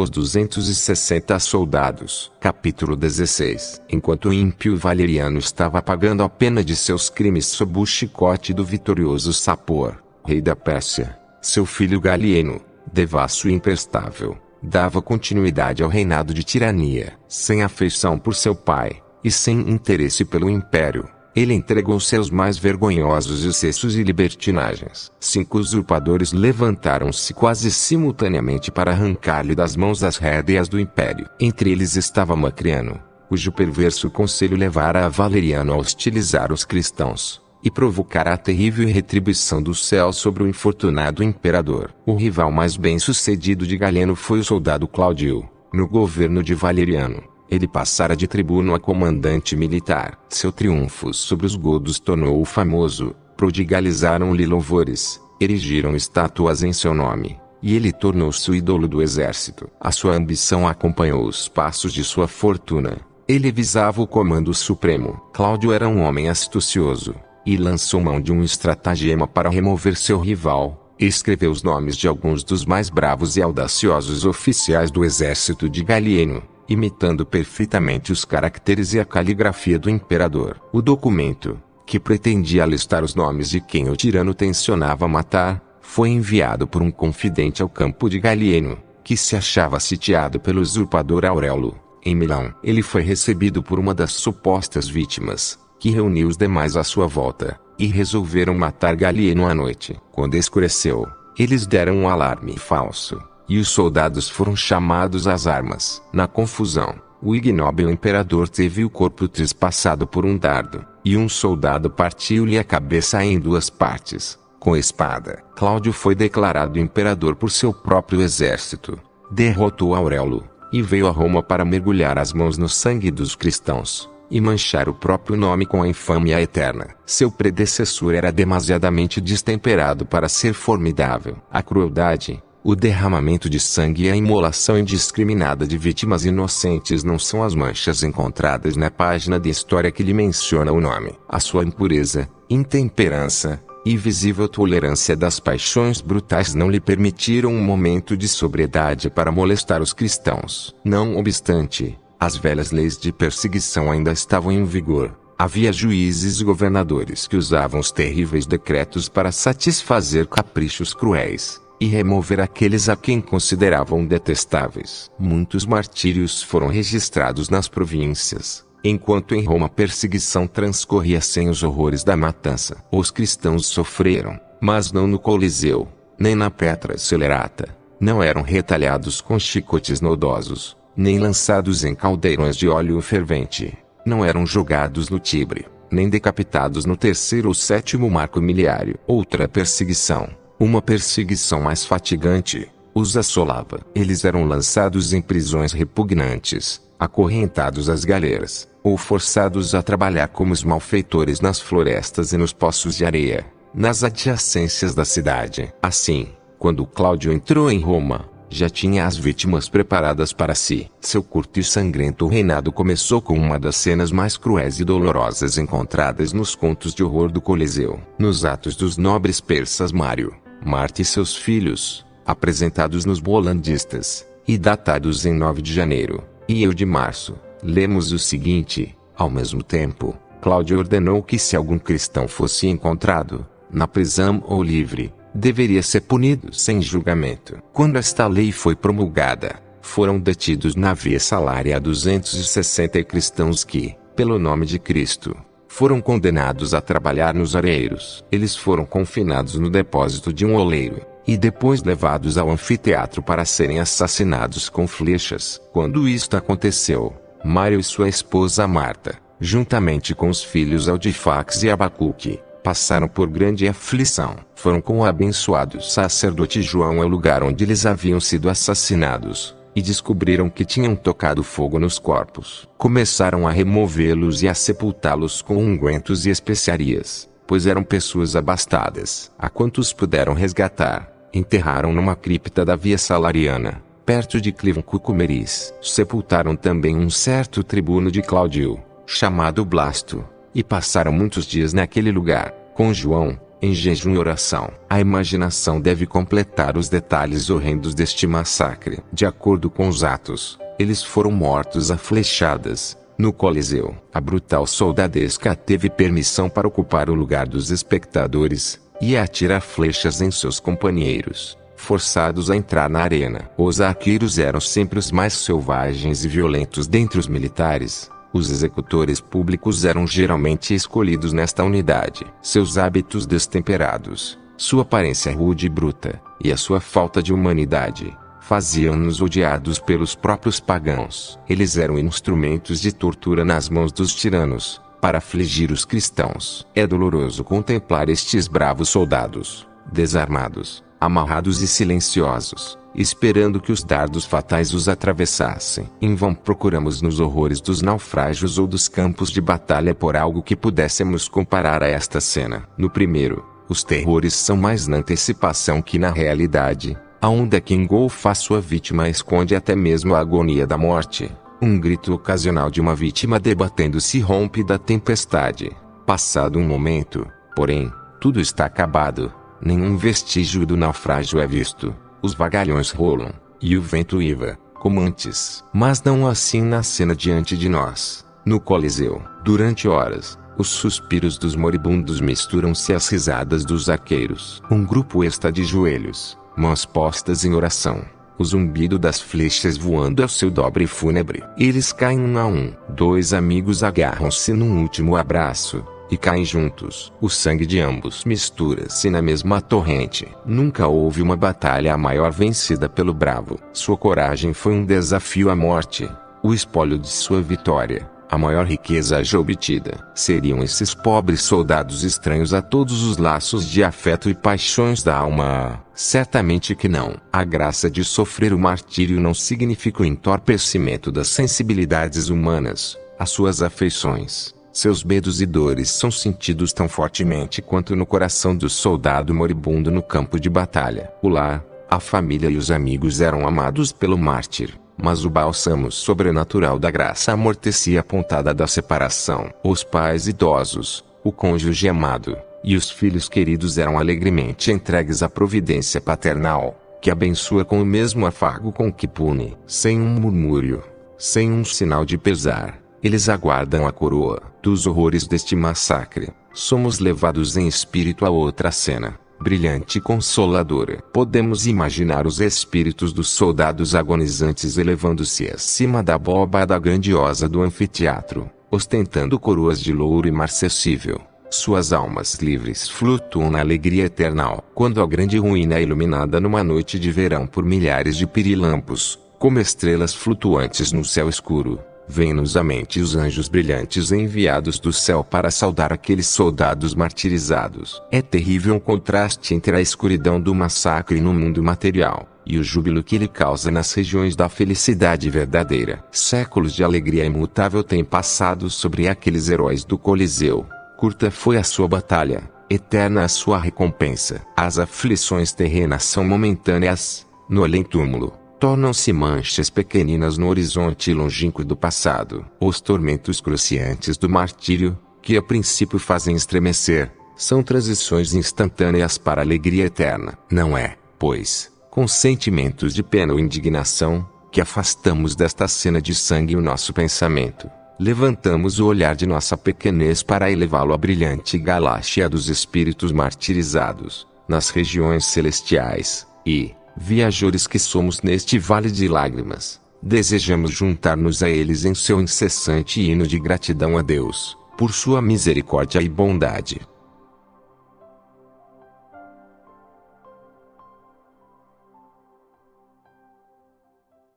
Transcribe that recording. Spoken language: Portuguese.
os 260 soldados. Capítulo 16. Enquanto o ímpio Valeriano estava pagando a pena de seus crimes sob o chicote do vitorioso Sapor, rei da Pérsia, seu filho Galieno, devasso e imprestável, dava continuidade ao reinado de tirania. Sem afeição por seu pai, e sem interesse pelo império, ele entregou-se aos mais vergonhosos excessos e libertinagens. 5 usurpadores levantaram-se quase simultaneamente para arrancar-lhe das mãos as rédeas do império. Entre eles estava Macriano, cujo perverso conselho levara a Valeriano a hostilizar os cristãos, e provocara a terrível retribuição do céu sobre o infortunado imperador. O rival mais bem-sucedido de Galeno foi o soldado Cláudio. No governo de Valeriano, ele passara de tribuno a comandante militar. Seu triunfo sobre os godos tornou-o famoso, prodigalizaram-lhe louvores, erigiram estátuas em seu nome, e ele tornou-se o ídolo do exército. A sua ambição acompanhou os passos de sua fortuna. Ele visava o comando supremo. Cláudio era um homem astucioso, e lançou mão de um estratagema para remover seu rival. Escreveu os nomes de alguns dos mais bravos e audaciosos oficiais do exército de Galieno, imitando perfeitamente os caracteres e a caligrafia do imperador. O documento, que pretendia listar os nomes de quem o tirano tencionava matar, foi enviado por um confidente ao campo de Galieno, que se achava sitiado pelo usurpador Aurelo, em Milão. Ele foi recebido por uma das supostas vítimas, que reuniu os demais à sua volta, e resolveram matar Galieno à noite. Quando escureceu, eles deram um alarme falso, e os soldados foram chamados às armas. Na confusão, o ignóbil imperador teve o corpo trespassado por um dardo, e um soldado partiu-lhe a cabeça em 2 partes, com espada. Cláudio foi declarado imperador por seu próprio exército, derrotou Aurelo, e veio a Roma para mergulhar as mãos no sangue dos cristãos, e manchar o próprio nome com a infâmia eterna. Seu predecessor era demasiadamente destemperado para ser formidável. A crueldade, o derramamento de sangue e a imolação indiscriminada de vítimas inocentes não são as manchas encontradas na página de história que lhe menciona o nome. A sua impureza, intemperança e visível tolerância das paixões brutais não lhe permitiram um momento de sobriedade para molestar os cristãos. Não obstante, as velhas leis de perseguição ainda estavam em vigor. Havia juízes e governadores que usavam os terríveis decretos para satisfazer caprichos cruéis e remover aqueles a quem consideravam detestáveis. Muitos martírios foram registrados nas províncias, enquanto em Roma a perseguição transcorria sem os horrores da matança. Os cristãos sofreram, mas não no Coliseu, nem na Petra Celerata. Não eram retalhados com chicotes nodosos, nem lançados em caldeirões de óleo fervente. Não eram jogados no Tibre, nem decapitados no 3º ou 7º marco miliário. Outra perseguição, uma perseguição mais fatigante, os assolava. Eles eram lançados em prisões repugnantes, acorrentados às galeras, ou forçados a trabalhar como os malfeitores nas florestas e nos poços de areia, nas adjacências da cidade. Assim, quando Cláudio entrou em Roma, já tinha as vítimas preparadas para si. Seu curto e sangrento reinado começou com uma das cenas mais cruéis e dolorosas encontradas nos contos de horror do Coliseu. Nos atos dos nobres persas Mário, Marta e seus filhos, apresentados nos Bolandistas, e datados em 9 de janeiro, e eu de março, lemos o seguinte: ao mesmo tempo, Cláudio ordenou que se algum cristão fosse encontrado, na prisão ou livre, deveria ser punido sem julgamento. Quando esta lei foi promulgada, foram detidos na Via Salária 260 cristãos que, pelo nome de Cristo, foram condenados a trabalhar nos areiros. Eles foram confinados no depósito de um oleiro, e depois levados ao anfiteatro para serem assassinados com flechas. Quando isto aconteceu, Mário e sua esposa Marta, juntamente com os filhos Aldifax e Abacuque, passaram por grande aflição. Foram com o abençoado sacerdote João ao lugar onde eles haviam sido assassinados, e descobriram que tinham tocado fogo nos corpos. Começaram a removê-los e a sepultá-los com ungüentos e especiarias, pois eram pessoas abastadas. A quantos puderam resgatar, enterraram numa cripta da Via Salariana, perto de Clivum Cucumeris. Sepultaram também um certo tribuno de Cláudio, chamado Blasto, e passaram muitos dias naquele lugar, com João, em jejum e oração. A imaginação deve completar os detalhes horrendos deste massacre. De acordo com os atos, eles foram mortos a flechadas no Coliseu. A brutal soldadesca teve permissão para ocupar o lugar dos espectadores e atirar flechas em seus companheiros, forçados a entrar na arena. Os arqueiros eram sempre os mais selvagens e violentos dentre os militares. Os executores públicos eram geralmente escolhidos nesta unidade. Seus hábitos destemperados, sua aparência rude e bruta, e a sua falta de humanidade faziam-nos odiados pelos próprios pagãos. Eles eram instrumentos de tortura nas mãos dos tiranos, para afligir os cristãos. É doloroso contemplar estes bravos soldados, desarmados, amarrados e silenciosos, esperando que os dardos fatais os atravessassem. Em vão procuramos nos horrores dos naufrágios ou dos campos de batalha por algo que pudéssemos comparar a esta cena. No primeiro, os terrores são mais na antecipação que na realidade. A onda que engolfa a sua vítima esconde até mesmo a agonia da morte. Um grito ocasional de uma vítima debatendo-se rompe da tempestade. Passado um momento, porém, tudo está acabado. Nenhum vestígio do naufrágio é visto. Os vagalhões rolam, e o vento uiva, como antes. Mas não assim na cena diante de nós, no Coliseu. Durante horas, os suspiros dos moribundos misturam-se às risadas dos arqueiros. Um grupo está de joelhos, mãos postas em oração. O zumbido das flechas voando ao seu dobre fúnebre. Eles caem um a um. Dois amigos agarram-se num último abraço e caem juntos. O sangue de ambos mistura-se na mesma torrente. Nunca houve uma batalha maior vencida pelo bravo. Sua coragem foi um desafio à morte. O espólio de sua vitória, a maior riqueza já obtida. Seriam esses pobres soldados estranhos a todos os laços de afeto e paixões da alma? Certamente que não. A graça de sofrer o martírio não significa o entorpecimento das sensibilidades humanas. As suas afeições, seus medos e dores são sentidos tão fortemente quanto no coração do soldado moribundo no campo de batalha. O lar, a família e os amigos eram amados pelo mártir. Mas o bálsamo sobrenatural da graça amortecia a pontada da separação. Os pais idosos, o cônjuge amado, e os filhos queridos eram alegremente entregues à providência paternal, que abençoa com o mesmo afago com que pune. Sem um murmúrio, sem um sinal de pesar, eles aguardam a coroa. Dos horrores deste massacre, somos levados em espírito a outra cena, brilhante e consoladora. Podemos imaginar os espíritos dos soldados agonizantes elevando-se acima da abóbada grandiosa do anfiteatro, ostentando coroas de louro imarcessível. Suas almas livres flutuam na alegria eternal. Quando a grande ruína é iluminada numa noite de verão por milhares de pirilampos, como estrelas flutuantes no céu escuro, vêm-nos à mente os anjos brilhantes enviados do céu para saudar aqueles soldados martirizados. É terrível o contraste entre a escuridão do massacre no mundo material e o júbilo que ele causa nas regiões da felicidade verdadeira. Séculos de alegria imutável têm passado sobre aqueles heróis do Coliseu. Curta foi a sua batalha, eterna a sua recompensa. As aflições terrenas são momentâneas, no além-túmulo tornam-se manchas pequeninas no horizonte longínquo do passado. Os tormentos cruciantes do martírio, que a princípio fazem estremecer, são transições instantâneas para a alegria eterna. Não é, pois, com sentimentos de pena ou indignação, que afastamos desta cena de sangue o nosso pensamento. Levantamos o olhar de nossa pequenez para elevá-lo à brilhante galáxia dos espíritos martirizados, nas regiões celestiais, e, viajores que somos neste vale de lágrimas, desejamos juntar-nos a eles em seu incessante hino de gratidão a Deus, por sua misericórdia e bondade.